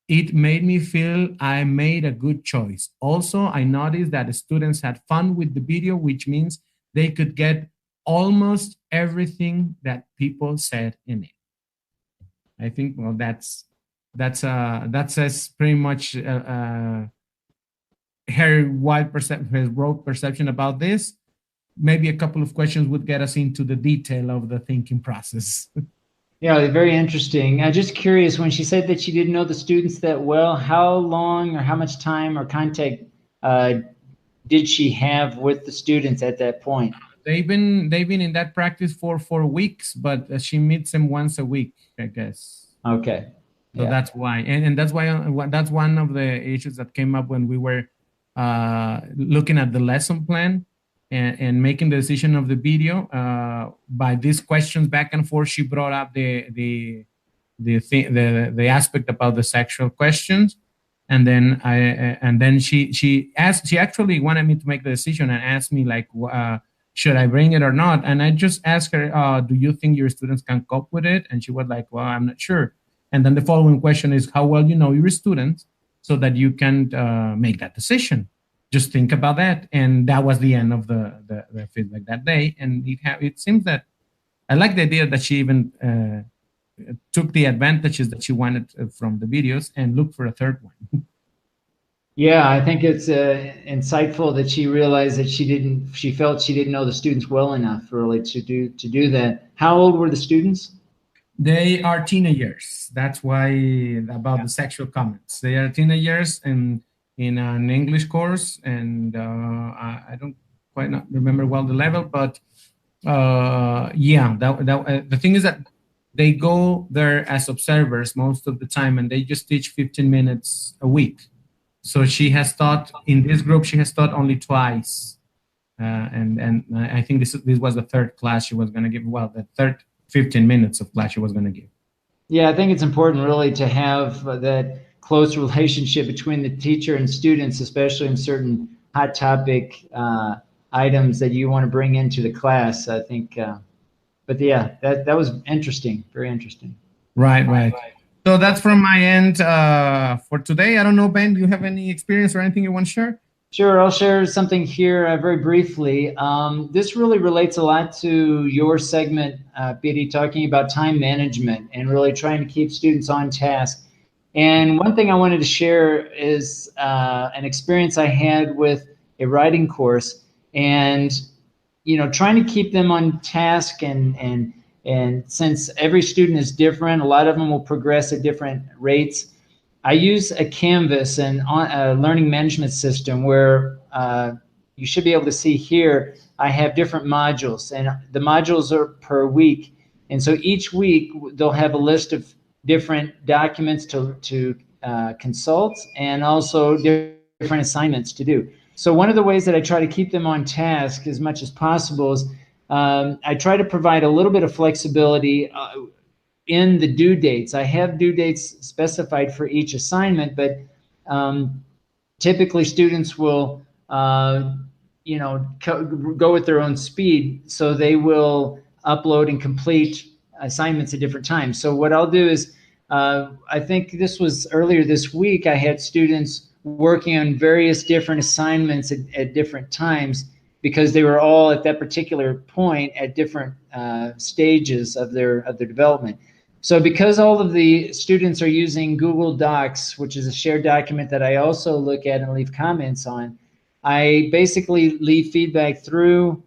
It made me feel I made a good choice. Also, I noticed that the students had fun with the video, which means they could get almost everything that people said in it. I think, well, that says pretty much her broad perception about this. Maybe a couple of questions would get us into the detail of the thinking process. Yeah, very interesting. I'm just curious, when she said that she didn't know the students that well, how long or how much time or contact did she have with the students at that point? They've been in that practice for 4 weeks, but she meets them once a week, I guess. Okay. So yeah. That's why, and that's why that's one of the issues that came up when we were looking at the lesson plan and making the decision of the video. By these questions back and forth, she brought up the aspect about the sexual questions, and then she actually wanted me to make the decision and asked me like, should I bring it or not? And I just asked her, do you think your students can cope with it? And she was like, well, I'm not sure. And then the following question is, how well you know your students so that you can make that decision. Just think about that. And that was the end of the feedback that day. And it seems that I like the idea that she even took the advantages that she wanted from the videos and looked for a third one. Yeah, I think it's insightful that she realized that she felt she didn't know the students well enough really to do that. How old were the students? They are teenagers. That's why about the sexual comments. They are teenagers and in an English course, and I don't quite not remember well the level, but yeah, the thing is that they go there as observers most of the time, and they just teach 15 minutes a week. So she has taught in this group. She has taught only twice, and I think this was the third class she was going to give. Well, the third 15 minutes of class she was going to give. Yeah, I think it's important really to have that close relationship between the teacher and students, especially in certain hot topic items that you want to bring into the class. I think, but yeah, that was interesting, very interesting. Right. So that's from my end for today. I don't know, Ben, do you have any experience or anything you want to share? Sure, I'll share something here very briefly. This really relates a lot to your segment, Piry, talking about time management and really trying to keep students on task. And one thing I wanted to share is an experience I had with a writing course, and trying to keep them on task. And since every student is different, a lot of them will progress at different rates. I use a Canvas and a learning management system where you should be able to see here, I have different modules, and the modules are per week. And so each week they'll have a list of different documents to consult, and also different assignments to do. So one of the ways that I try to keep them on task as much as possible is I try to provide a little bit of flexibility in the due dates. I have due dates specified for each assignment, but typically students will go at their own speed, so they will upload and complete assignments at different times. So what I'll do is, I think this was earlier this week, I had students working on various different assignments at different times, because they were all at that particular point at different stages of their development. So because all of the students are using Google Docs, which is a shared document that I also look at and leave comments on, I basically leave feedback through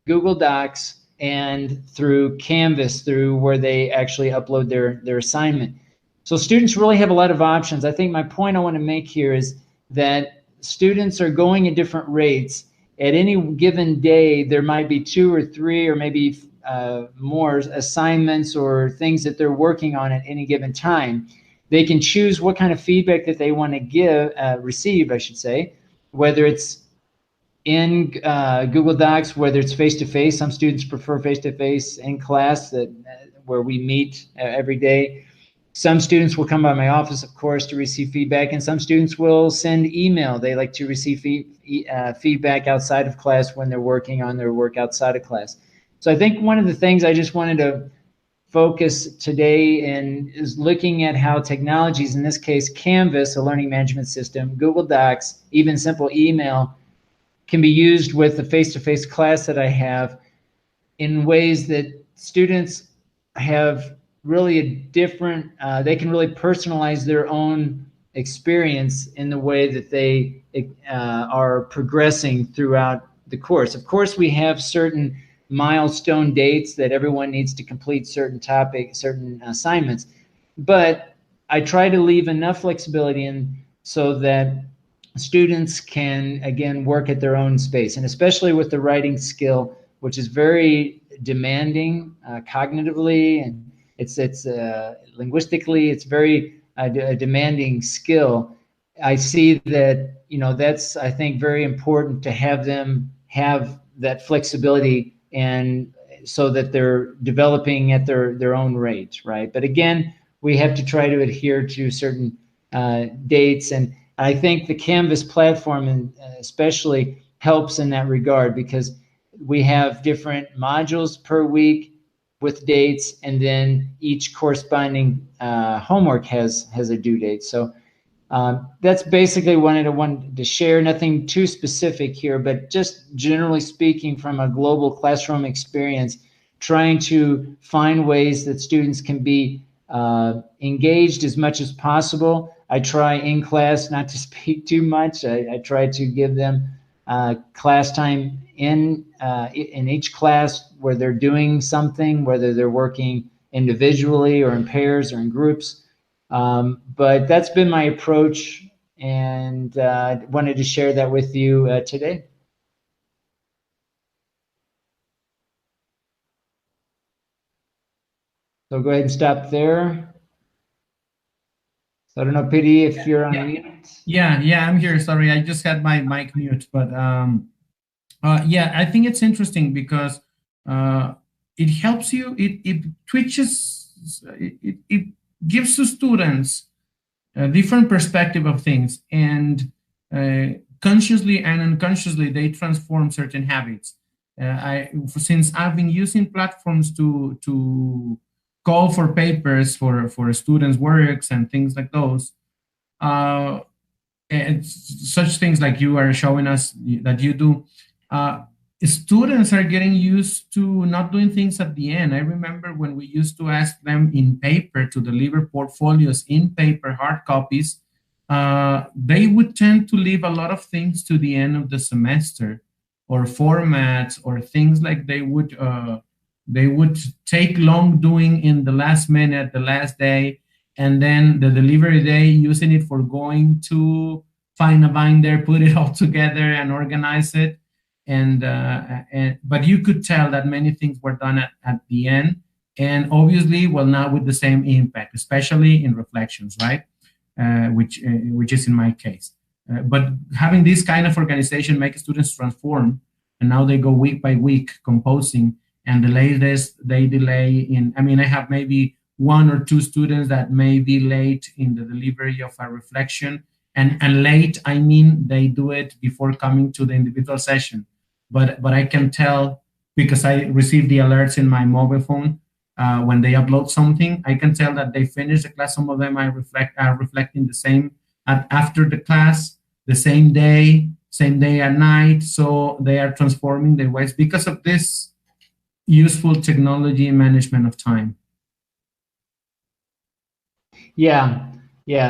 Google Docs and through Canvas, through where they actually upload their assignment. So students really have a lot of options. I think my point I want to make here is that students are going at different rates. At any given day, there might be 2 or 3 or maybe more assignments or things that they're working on at any given time. They can choose what kind of feedback that they want to receive, I should say, whether it's in Google Docs, whether it's face-to-face. Some students prefer face-to-face in class, where we meet every day. Some students will come by my office, of course, to receive feedback, and some students will send email. They like to receive feedback outside of class when they're working on their work outside of class. So I think one of the things I just wanted to focus today in is looking at how technologies, in this case Canvas, a learning management system, Google Docs, even simple email, can be used with the face-to-face class that I have in ways that students have really a different, they can really personalize their own experience in the way that they are progressing throughout the course. Of course, we have certain milestone dates that everyone needs to complete certain topics, certain assignments, but I try to leave enough flexibility in so that students can, again, work at their own space, and especially with the writing skill, which is very demanding cognitively, and it's linguistically, it's very a demanding skill. I see that, that's, I think, very important to have them have that flexibility, and so that they're developing at their own rate, right? But again, we have to try to adhere to certain dates, and I think the Canvas platform especially helps in that regard, because we have different modules per week with dates, and then each corresponding homework has a due date. So that's basically what I wanted to share. Nothing too specific here, but just generally speaking, from a global classroom experience, trying to find ways that students can be engaged as much as possible. I try in class not to speak too much. I try to give them class time in each class where they're doing something, whether they're working individually or in pairs or in groups. But that's been my approach, and wanted to share that with you today. So go ahead and stop there. So I don't know, Piry, if you're on mute. Yeah, I'm here. Sorry, I just had my mic mute, but yeah, I think it's interesting because it helps you. It twitches. It gives to students a different perspective of things, and consciously and unconsciously they transform certain habits. Since I've been using platforms to call for papers for students' works and things like those, and such things like you are showing us that you do, students are getting used to not doing things at the end. I remember when we used to ask them in paper to deliver portfolios in paper, hard copies, they would tend to leave a lot of things to the end of the semester, or formats, or things like they would take long doing in the last minute, the last day, and then the delivery day, using it for going to find a binder, put it all together and organize it. But you could tell that many things were done at the end, and obviously, well, not with the same impact, especially in reflections, right? Which is in my case. But having this kind of organization makes students transform, and now they go week by week composing, and the latest they delay in, I mean, I have maybe 1 or 2 students that may be late in the delivery of a reflection, And late, I mean they do it before coming to the individual session. But I can tell, because I receive the alerts in my mobile phone when they upload something, I can tell that they finish the class. Some of them are reflecting the same after the class, the same day at night. So they are transforming their ways because of this useful technology management of time. Yeah.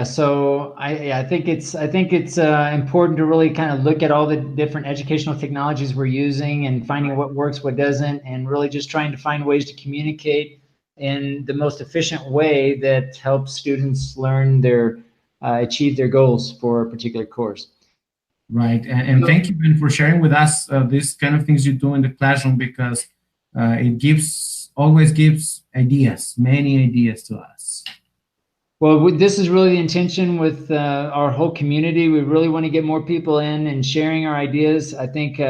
So I think it's important to really kind of look at all the different educational technologies we're using and finding what works, what doesn't, and really just trying to find ways to communicate in the most efficient way that helps students learn their achieve their goals for a particular course. Right, and thank you, Ben, for sharing with us these kind of things you do in the classroom, because it always gives ideas, many ideas to us. Well, this is really the intention with our whole community. We really want to get more people in and sharing our ideas. I think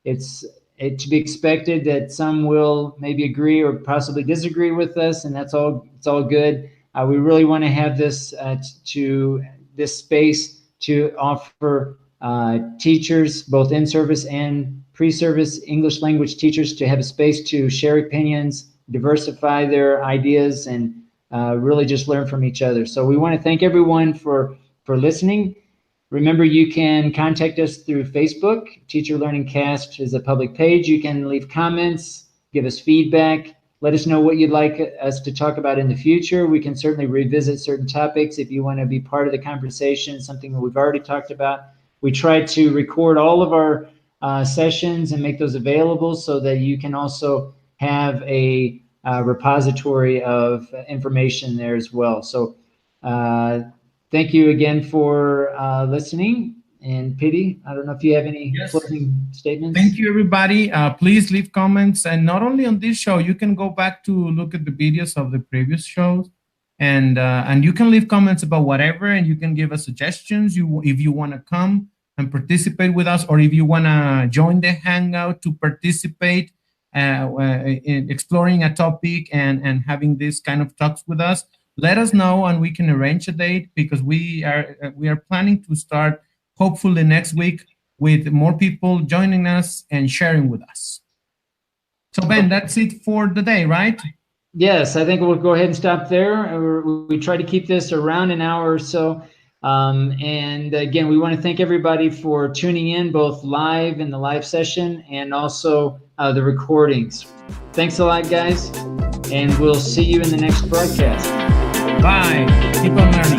it's to be expected that some will maybe agree or possibly disagree with us, and that's all. It's all good. We really want to have this space to offer teachers, both in-service and pre-service English language teachers, to have a space to share opinions, diversify their ideas, and really just learn from each other. So we want to thank everyone for listening. Remember, you can contact us through Facebook. Teacher Learning Cast is a public page. You can leave comments, give us feedback, let us know what you'd like us to talk about in the future. We can certainly revisit certain topics if you want to be part of the conversation, something that we've already talked about. We try to record all of our sessions and make those available so that you can also have a repository of information there as well. So thank you again for listening. And Piry, I don't know if you have any closing statements. Thank you, everybody. Please leave comments, and not only on this show, you can go back to look at the videos of the previous shows, and you can leave comments about whatever, and you can give us suggestions if you want to come and participate with us, or if you want to join the Hangout to participate in exploring a topic and having this kind of talks with us. Let us know, and we can arrange a date, because we are planning to start hopefully next week with more people joining us and sharing with us. So Ben, that's it for the day, right? Yes, I think we'll go ahead and stop there. We try to keep this around an hour or so. And again, we want to thank everybody for tuning in, both live in the live session and also the recordings. Thanks a lot, guys, and we'll see you in the next broadcast. Bye. Keep on learning.